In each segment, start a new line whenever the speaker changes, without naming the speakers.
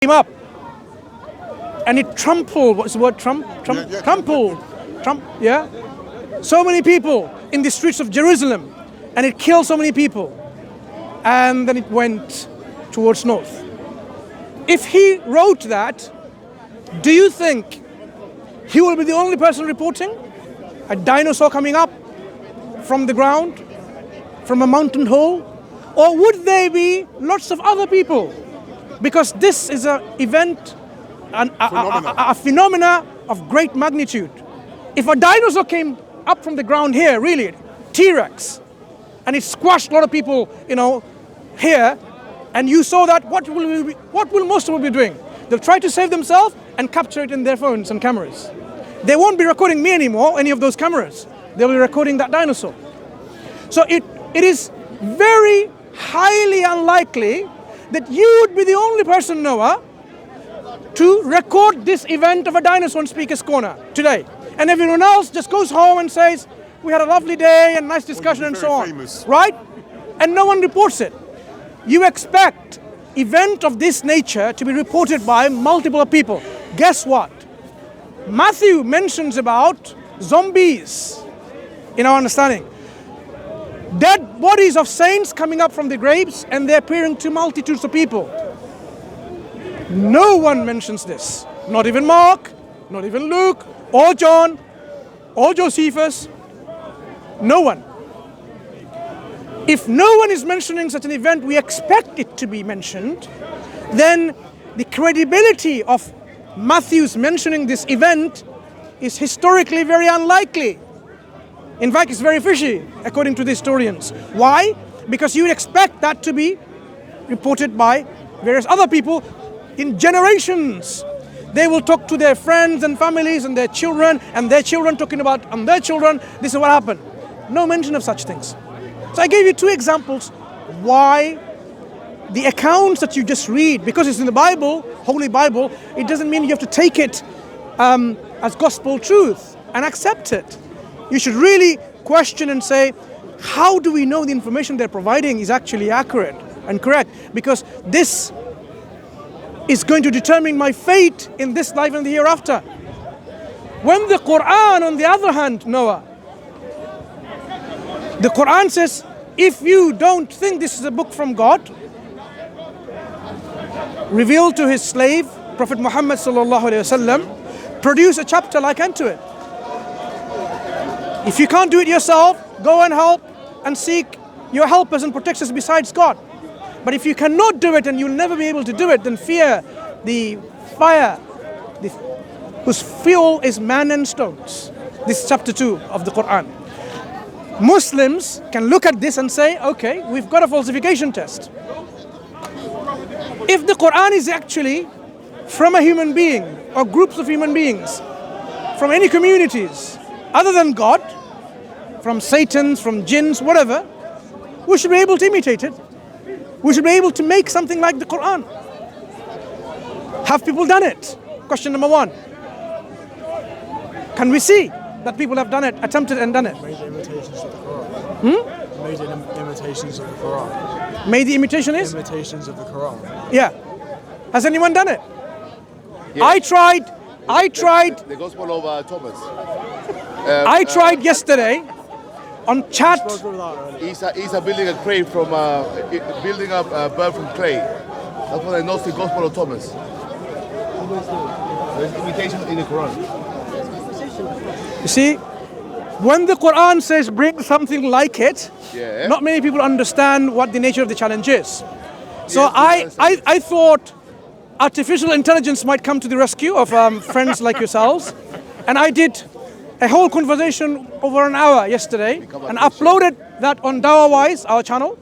came up and it trampled, what's the word, trampled, yeah? So many people in the streets of Jerusalem, and it killed so many people. And then it went towards north. If he wrote that, do you think he will be the only person reporting a dinosaur coming up from the ground, from a mountain hole? Or would there be lots of other people? Because this is an event, a phenomena of great magnitude. If a dinosaur came up from the ground here, really, T-Rex, and it squashed a lot of people, here, and you saw that, what will most people be doing? They'll try to save themselves and capture it in their phones and cameras. They won't be recording me anymore, any of those cameras. They'll be recording that dinosaur. So it is very highly unlikely that you would be the only person, Noah, to record this event of a dinosaur in Speaker's Corner today. And everyone else just goes home and says, we had a lovely day and nice discussion and so on. Famous. Right? And no one reports it. You expect event of this nature to be reported by multiple people. Guess what? Matthew mentions about zombies, in our understanding. Dead bodies of saints coming up from the graves and they're appearing to multitudes of people. No one mentions this. Not even Mark, not even Luke, or John, or Josephus. No one. If no one is mentioning such an event, we expect it to be mentioned, then the credibility of Matthew's mentioning this event is historically very unlikely. In fact, it's very fishy, according to the historians. Why? Because you would expect that to be reported by various other people in generations. They will talk to their friends and families and their children talking about their children. This is what happened. No mention of such things. So I gave you two examples why the accounts that you just read, because it's in the Bible, Holy Bible, it doesn't mean you have to take it as gospel truth and accept it. You should really question and say, how do we know the information they're providing is actually accurate and correct? Because this is going to determine my fate in this life and the hereafter. When the Quran, on the other hand, Noah, the Quran says, if you don't think this is a book from God, revealed to his slave, Prophet Muhammad sallallahu alaihi wasallam, produce a chapter like unto it. If you can't do it yourself, go and help and seek your helpers and protectors besides God. But if you cannot do it and you'll never be able to do it, then fear the fire whose fuel is man and stones. This is chapter 2 of the Quran. Muslims can look at this and say, okay, we've got a falsification test. If the Quran is actually from a human being or groups of human beings, from any communities other than God, from Satans, from jinns, whatever, we should be able to imitate it. We should be able to make something like the Quran. Have people done it? Question number one. Can we see that people have done it, attempted and done it?
Made the imitations of the Quran. Made the imitations of the Quran.
Made the imitation is?
Imitations of the Quran.
Yeah. Has anyone done it?
Yes.
I tried.
The Gospel of Thomas.
I tried yesterday on chat.
Isa building a clay from building up a bird from clay. That's what I know. The Gospel of Thomas. There's imitation in the Quran.
You see, when the Quran says bring something like it,
yeah,
not many people understand what the nature of the challenge is. So
Yes,
I thought artificial intelligence might come to the rescue of friends like yourselves, and I did a whole conversation over an hour yesterday and uploaded that on Dawah, our channel.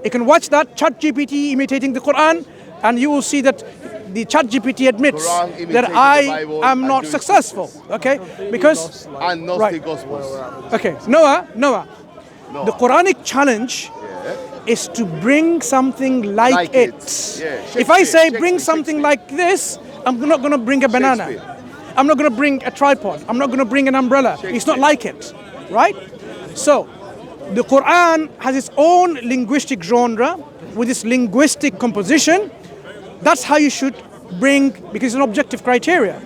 You can watch that, ChatGPT imitating the Quran, and you will see that the ChatGPT admits that I am not successful, okay? Because,
and not the Gospels.
okay, Noah, the Quranic challenge is to bring something like it.
Yeah,
if I say bring something like this, I'm not going to bring a banana. I'm not going to bring a tripod. I'm not going to bring an umbrella. It's not like it, right? So, the Quran has its own linguistic genre with its linguistic composition. That's how you should bring, because it's an objective criteria.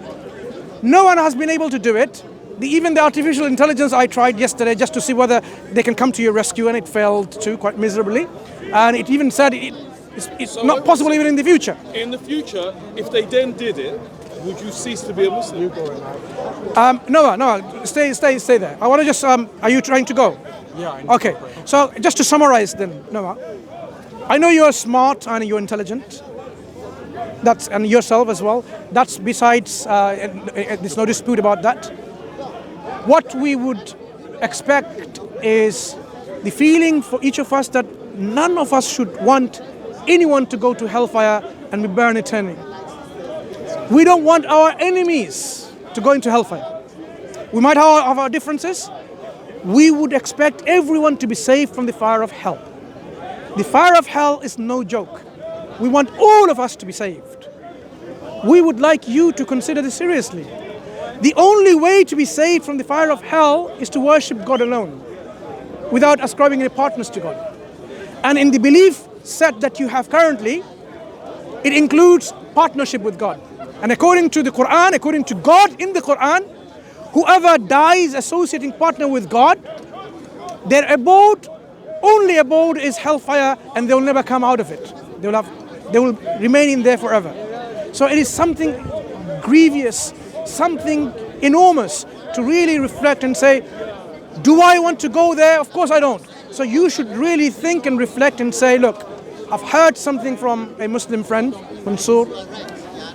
No one has been able to do it. Even the artificial intelligence I tried yesterday just to see whether they can come to your rescue, and it failed too, quite miserably. And it even said it's not possible even in the future.
In the future, if they then did it, would you cease to be a Muslim?
No, stay there. I want to just, are you trying to go?
Yeah. I need
Okay,
to go.
so just to summarize then, Noah, I know you're smart and you're intelligent. And yourself as well. That's besides, there's no dispute about that. What we would expect is the feeling for each of us that none of us should want anyone to go to hellfire and be burned eternally. We don't want our enemies to go into hellfire. We might have our differences. We would expect everyone to be saved from the fire of hell. The fire of hell is no joke. We want all of us to be saved. We would like you to consider this seriously. The only way to be saved from the fire of hell is to worship God alone, without ascribing any partners to God. And in the belief set that you have currently, it includes partnership with God. And according to the Quran, according to God in the Quran, whoever dies associating partner with God, their only abode is hellfire, and they will never come out of it. They will remain in there forever. So it is something grievous, something enormous to really reflect and say, do I want to go there? Of course I don't. So you should really think and reflect and say, look, I've heard something from a Muslim friend, Mansur.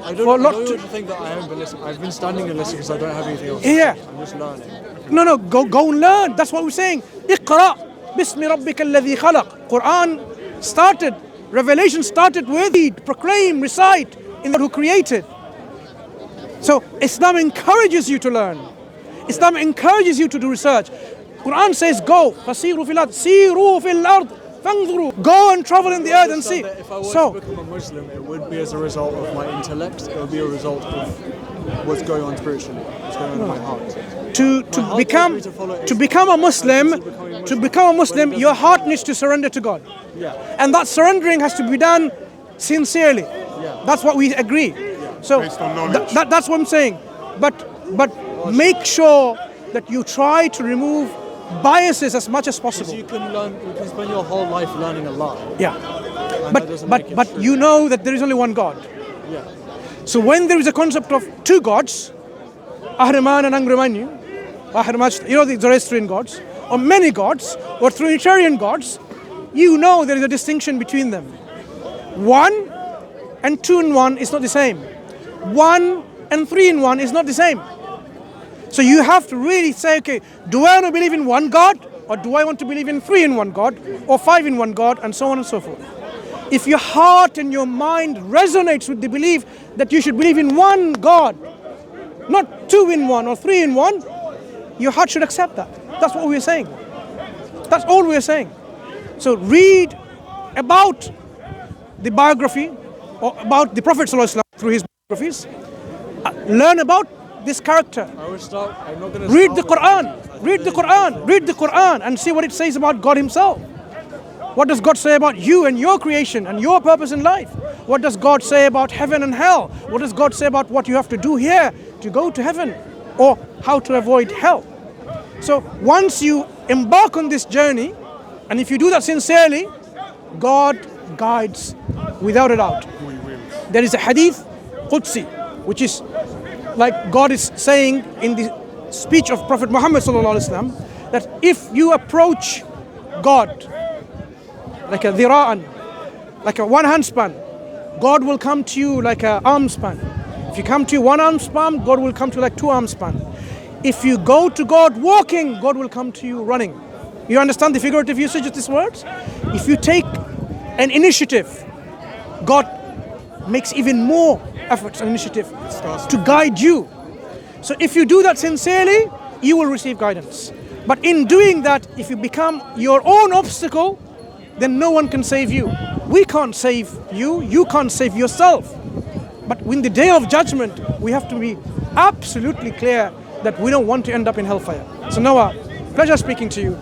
I don't want you to think that I haven't been listening. I've been standing and listening because I don't have anything else.
Yeah.
I'm just learning.
No, go and learn. That's what we're saying. Iqra bismi rabbika alladhi khalaq. Quran started, revelation started with read, proclaim, recite in the who created. So Islam encourages you to learn. Islam encourages you to do research. Quran says go, fasiru fil ard, siru fil ard, fanzuru. Go and travel in the earth and see.
If I was to become a Muslim, it would be as a result of my intellect. It would be a result of what's going on spiritually, what's going on in my heart.
To become a Muslim, your heart needs to surrender to God.
Yeah.
And that surrendering has to be done sincerely.
Yeah.
That's what we agree.
Yeah.
So
Based on knowledge.
that's what I'm saying. But make sure that you try to remove biases as much as possible.
You can spend your whole life learning a lot.
Yeah.
And that doesn't make it
But
true.
you know that there is only one God.
Yeah.
So when there is a concept of two gods, Ahriman and Angrimanyu, the Zoroastrian gods, or many gods, or Trinitarian gods, you know there is a distinction between them. 1 and 2 in 1 is not the same. 1 and 3 in 1 is not the same. So you have to really say, okay, do I want to believe in one God, or do I want to believe in 3 in 1 God, or 5 in 1 God, and so on and so forth. If your heart and your mind resonates with the belief that you should believe in one God, not 2 in 1 or 3 in 1, your heart should accept that. That's what we're saying. That's all we're saying. So read about the biography or about the Prophet ﷺ through his biographies. Learn about this character. Read the Quran and see what it says about God himself. What does God say about you and your creation and your purpose in life? What does God say about heaven and hell? What does God say about what you have to do here to go to heaven, or how to avoid hell? So once you embark on this journey, and if you do that sincerely, God guides without a doubt. There is a hadith, Qudsi, which is like God is saying in the speech of Prophet Muhammad ﷺ, that if you approach God like a dhira'an, like a one hand span, God will come to you like an arm span. If you come to you one arm span, God will come to you like 2 arm span. If you go to God walking, God will come to you running. You understand the figurative usage of these words? If you take an initiative, God makes even more efforts and initiative to guide you. So if you do that sincerely, you will receive guidance. But in doing that, if you become your own obstacle, then no one can save you. We can't save you, you can't save yourself. But in the day of judgment, we have to be absolutely clear that we don't want to end up in hellfire. So Noah, pleasure speaking to you.